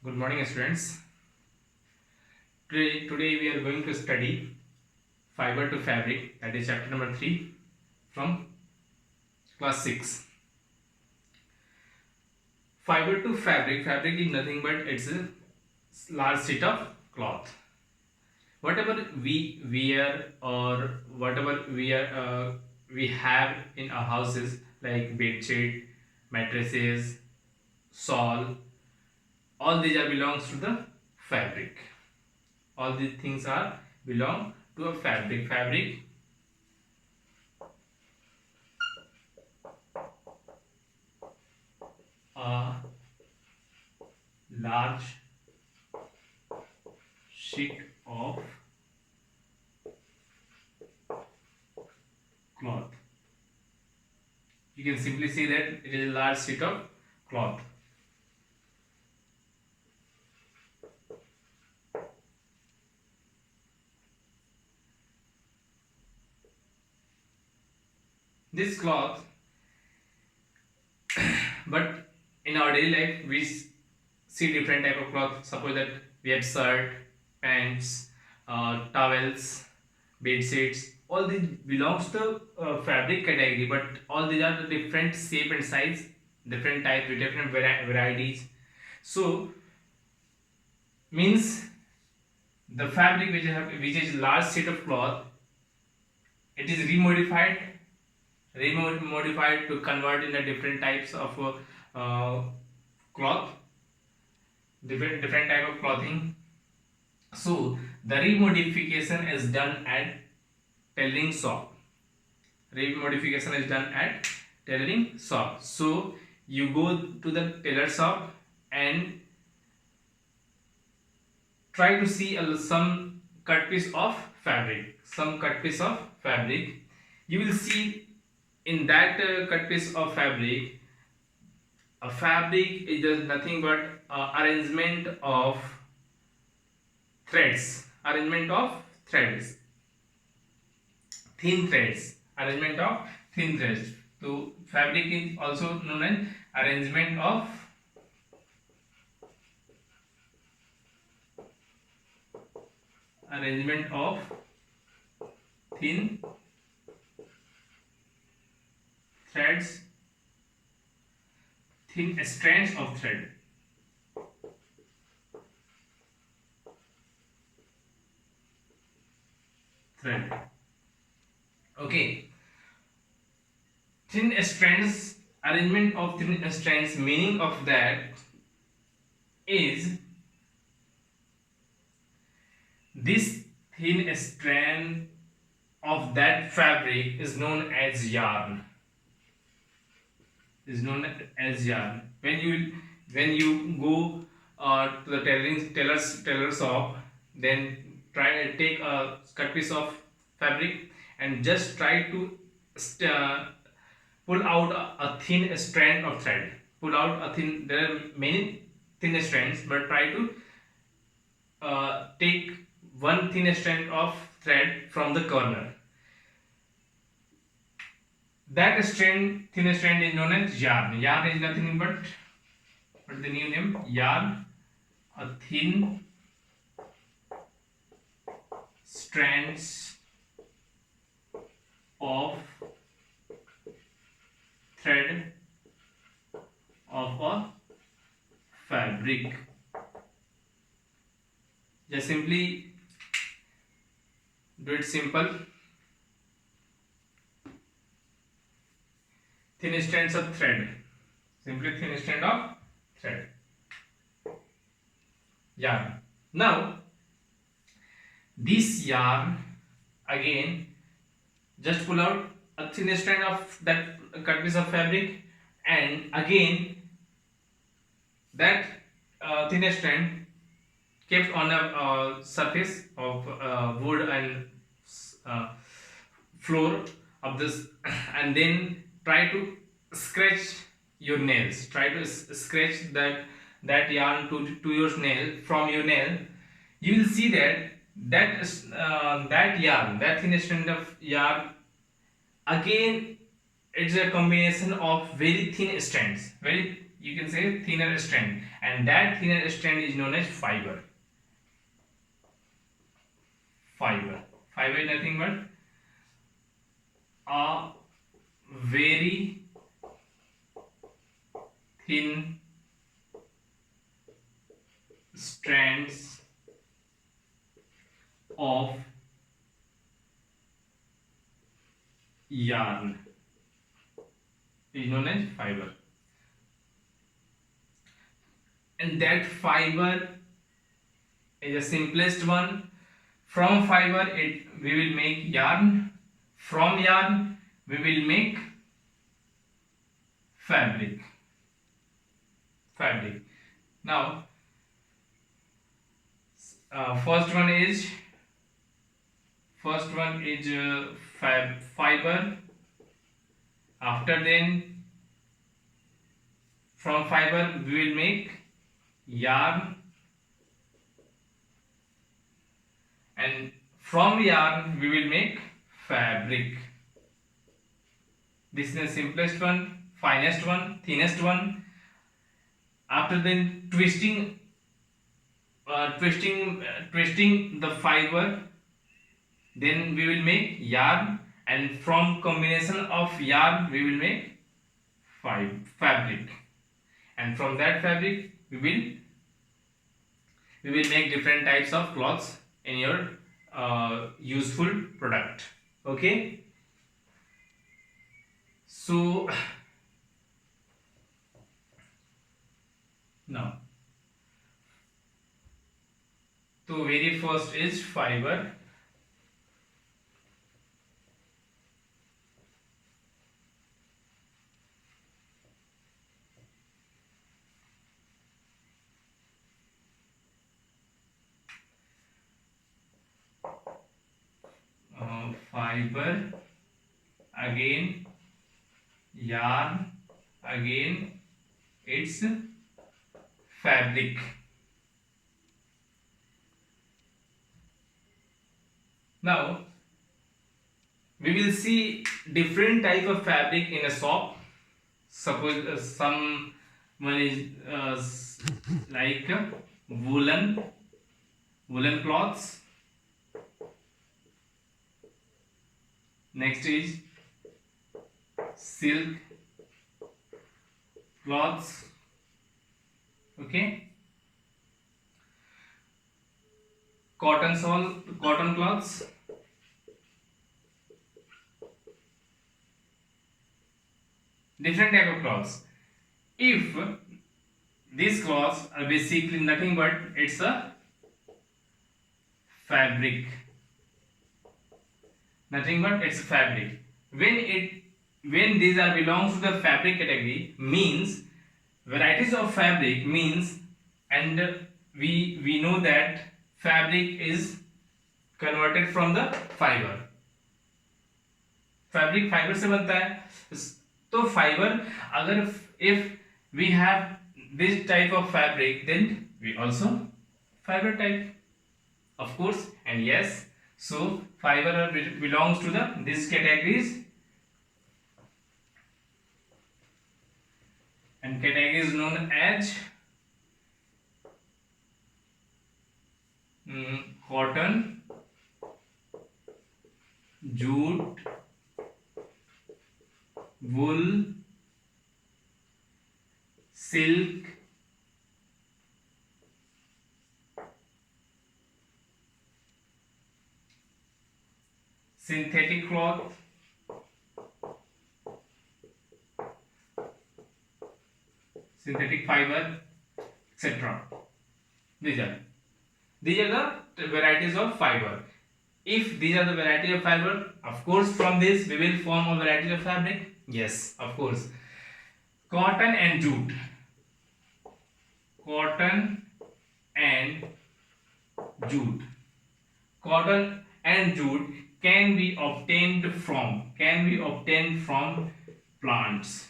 Good morning, students. Today we are going to study fiber to fabric, that is chapter number 3 from class 6. Fiber to fabric is nothing but it's a large sheet of cloth. Whatever we wear or whatever we have in our houses, like bedsheet, mattresses, shawl, all these are belongs to the fabric. All these things are belong to a fabric. A large sheet of cloth. You can simply say that it is a large sheet of cloth. This cloth, but in our daily life we see different type of cloth. Suppose that we have shirt, pants, towels, bed sheets. All these belongs to fabric category, but all these are the different shape and size, different types with different varieties. So means the fabric which is large sheet of cloth, it is remodified to convert in a different types of cloth, different type of clothing. So the remodification is done at tailoring shop. Remodification is done at tailoring shop. So you go to the tailor shop and try to see some cut piece of fabric. You will see in that cut piece of fabric. A fabric is just nothing but arrangement of threads. Thin threads. Arrangement of thin threads. So fabric is also known as arrangement of thin threads, thin strands of thread. Okay. Thin strands, arrangement of thin strands, meaning of that is this thin strand of that fabric is known as yarn. When you go to the tailor shop, then take a cut piece of fabric and just try to pull out a thin strand of thread. There are many thin strands, but try to take one thin strand of thread from the corner. That thin strand is known as yarn. Yarn is nothing but, what is the new name? Yarn. A thin strands of thread of a fabric. Just simply do it simple. Thin strands of thread. Simply thin strand of thread. Yarn. Now, this yarn, again, just pull out a thin strand of that cut piece of fabric, and again that thin strand kept on a surface of wood and floor of this, and then try to scratch your nails. Try to scratch that yarn to your nail, from your nail. You will see that yarn, that thin strand of yarn, again it's a combination of very thin strands, very, you can say, thinner strand, and that thinner strand is known as fiber. Fiber is nothing but a very thin strands of yarn is known as fiber, and that fiber is the simplest one. From fiber we will make yarn, from yarn we will make fabric. Now first one is fiber. After then, from fiber we will make yarn, and from yarn we will make fabric. This is the simplest one, finest one, thinnest one. After then twisting the fiber, then we will make yarn, and from combination of yarn we will make fabric, and from that fabric we will make different types of cloths in your useful product. Okay, so now so very first is fiber. Fiber, again yarn, again it's fabric. Now we will see different type of fabric in a shop. Suppose some one is like woolen cloths. Next is silk cloths. Okay, cotton cloths, different type of cloths. If these cloths are basically nothing but it's a fabric, nothing but it's fabric. When these are belongs to the fabric category, means varieties of fabric means, and we know that fabric is converted from the fiber. Fabric fibre से बनता है, तो fibre अगर if we have this type of fabric, then we also fiber type, of course. And yes, so fiber belongs to the these categories, and category is known as cotton, jute, wool, silk, synthetic cloth, synthetic fiber, etc. These are the varieties of fiber. If these are the variety of fiber, of course from this we will form a variety of fabric. Yes, of course. Cotton and jute. Cotton and jute. Cotton and jute can be obtained from plants.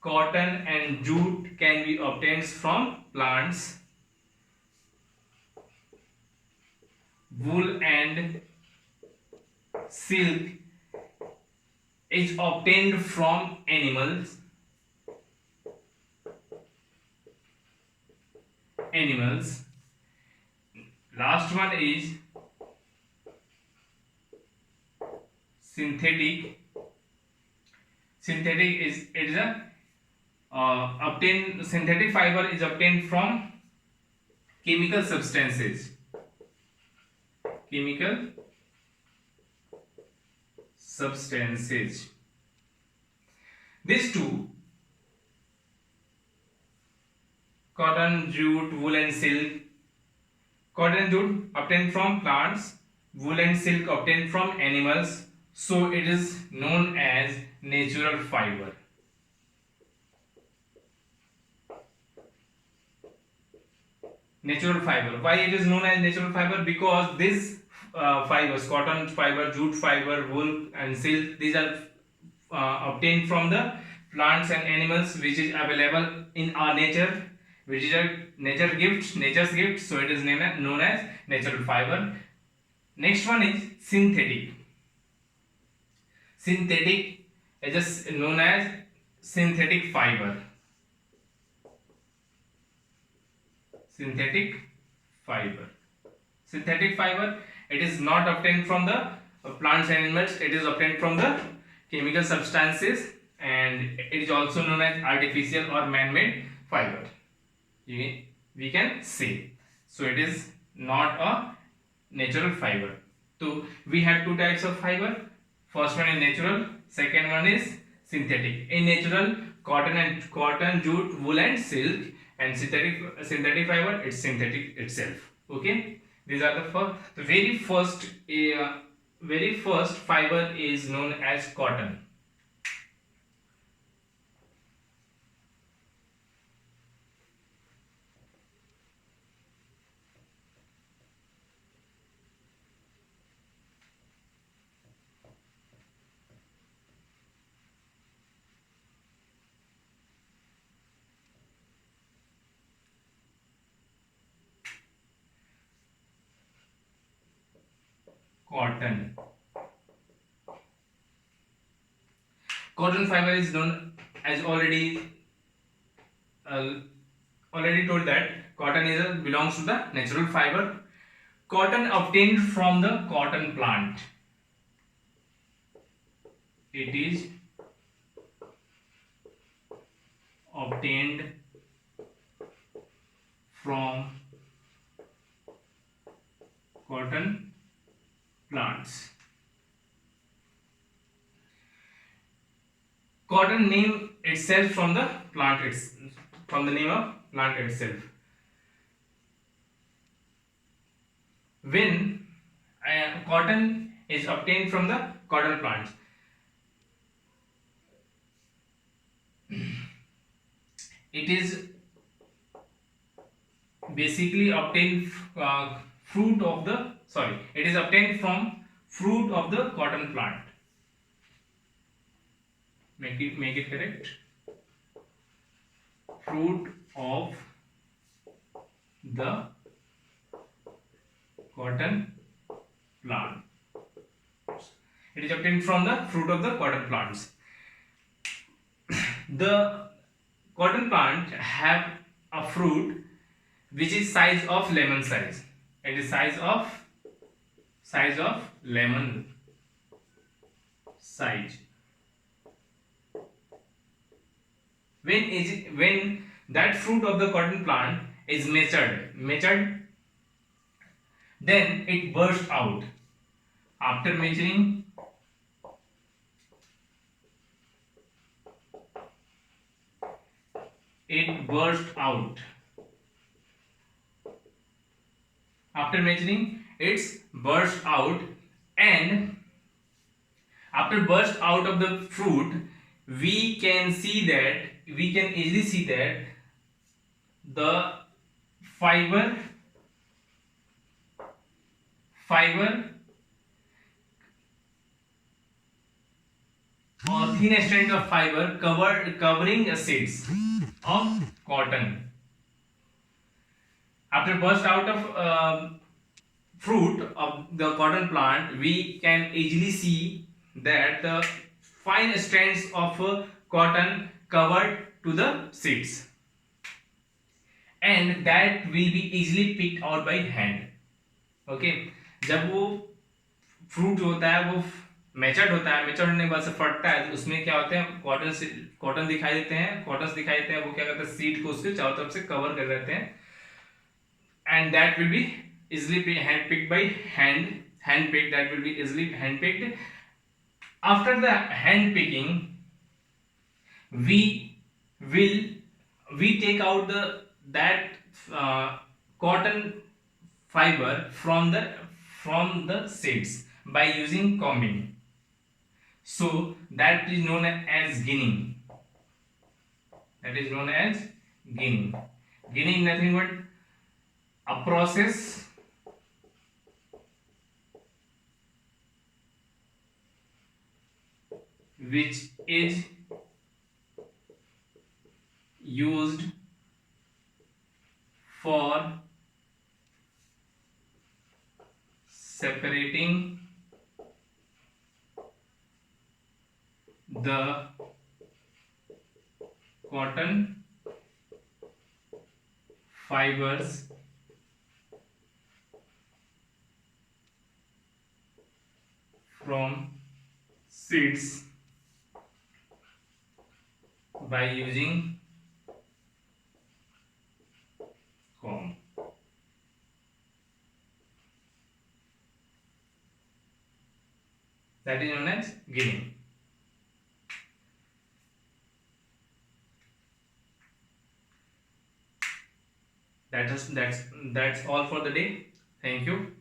Cotton and jute can be obtained from plants. Wool and silk is obtained from animals. animals. Last one is synthetic. Synthetic is it is a obtained synthetic fiber is obtained from chemical substances. Chemical substances. These two, cotton, jute, wool and silk. Cotton and jute obtained from plants, wool and silk obtained from animals, so it is known as natural fiber. Natural fiber. Why it is known as natural fiber? Because these fibers, cotton fiber, jute fiber, wool and silk, these are obtained from the plants and animals which is available in our nature, which is a nature's gift, so it is known as natural fiber. Next one is synthetic. Synthetic is just known as synthetic fiber. Synthetic fiber. Synthetic fiber, it is not obtained from the plants and animals, it is obtained from the chemical substances, and it is also known as artificial or man-made fiber. We can say. So it is not a natural fiber. So we have two types of fiber. First one is natural, second one is synthetic. In natural, cotton, jute, wool and silk, and synthetic fiber, it's synthetic itself. Okay, these are the very first fiber is known as cotton. Cotton. Cotton fiber is known as already told that cotton belongs to the natural fiber. Cotton obtained from the cotton plant. It is obtained from cotton plants. Cotton name itself from the plant, from the name of plant itself. When cotton is obtained from the cotton plants, it is basically obtained it is obtained from fruit of the cotton plant. Make it correct. Fruit of the cotton plant. It is obtained from the fruit of the cotton plants. The cotton plant have a fruit which is size of lemon size. It is size of lemon size. When that fruit of the cotton plant is matured, then it bursts out. After maturing, it bursts out. After maturing, it's burst out, and after burst out of the fruit, we can easily see that the fiber or thin strand of fiber covering seeds of cotton. After burst out of fruit of the cotton plant, we can easily see that the fine strands of cotton covered to the seeds, and that will be easily picked out by hand. Okay, जब वो fruit जो होता है वो मैचर्ड होता है, मैचर्ड होने के बाद से फटता है, तो उसमें क्या होते हैं, कॉटन से कॉटन दिखाई देते हैं, कॉटन्स दिखाई देते हैं, वो क्या करते हैं, सीड को उसके चारों तरफ से कवर कर देते हैं, and that will be easily hand picked by hand picked, that will be easily hand picked. After the hand picking, we will we take out the that cotton fiber from the seeds by using combing. So that is known as ginning. That is known as ginning. Ginning nothing but a process which is used for separating the cotton fibers from seeds by using comb. That is known as ginning. That's all for the day. Thank you.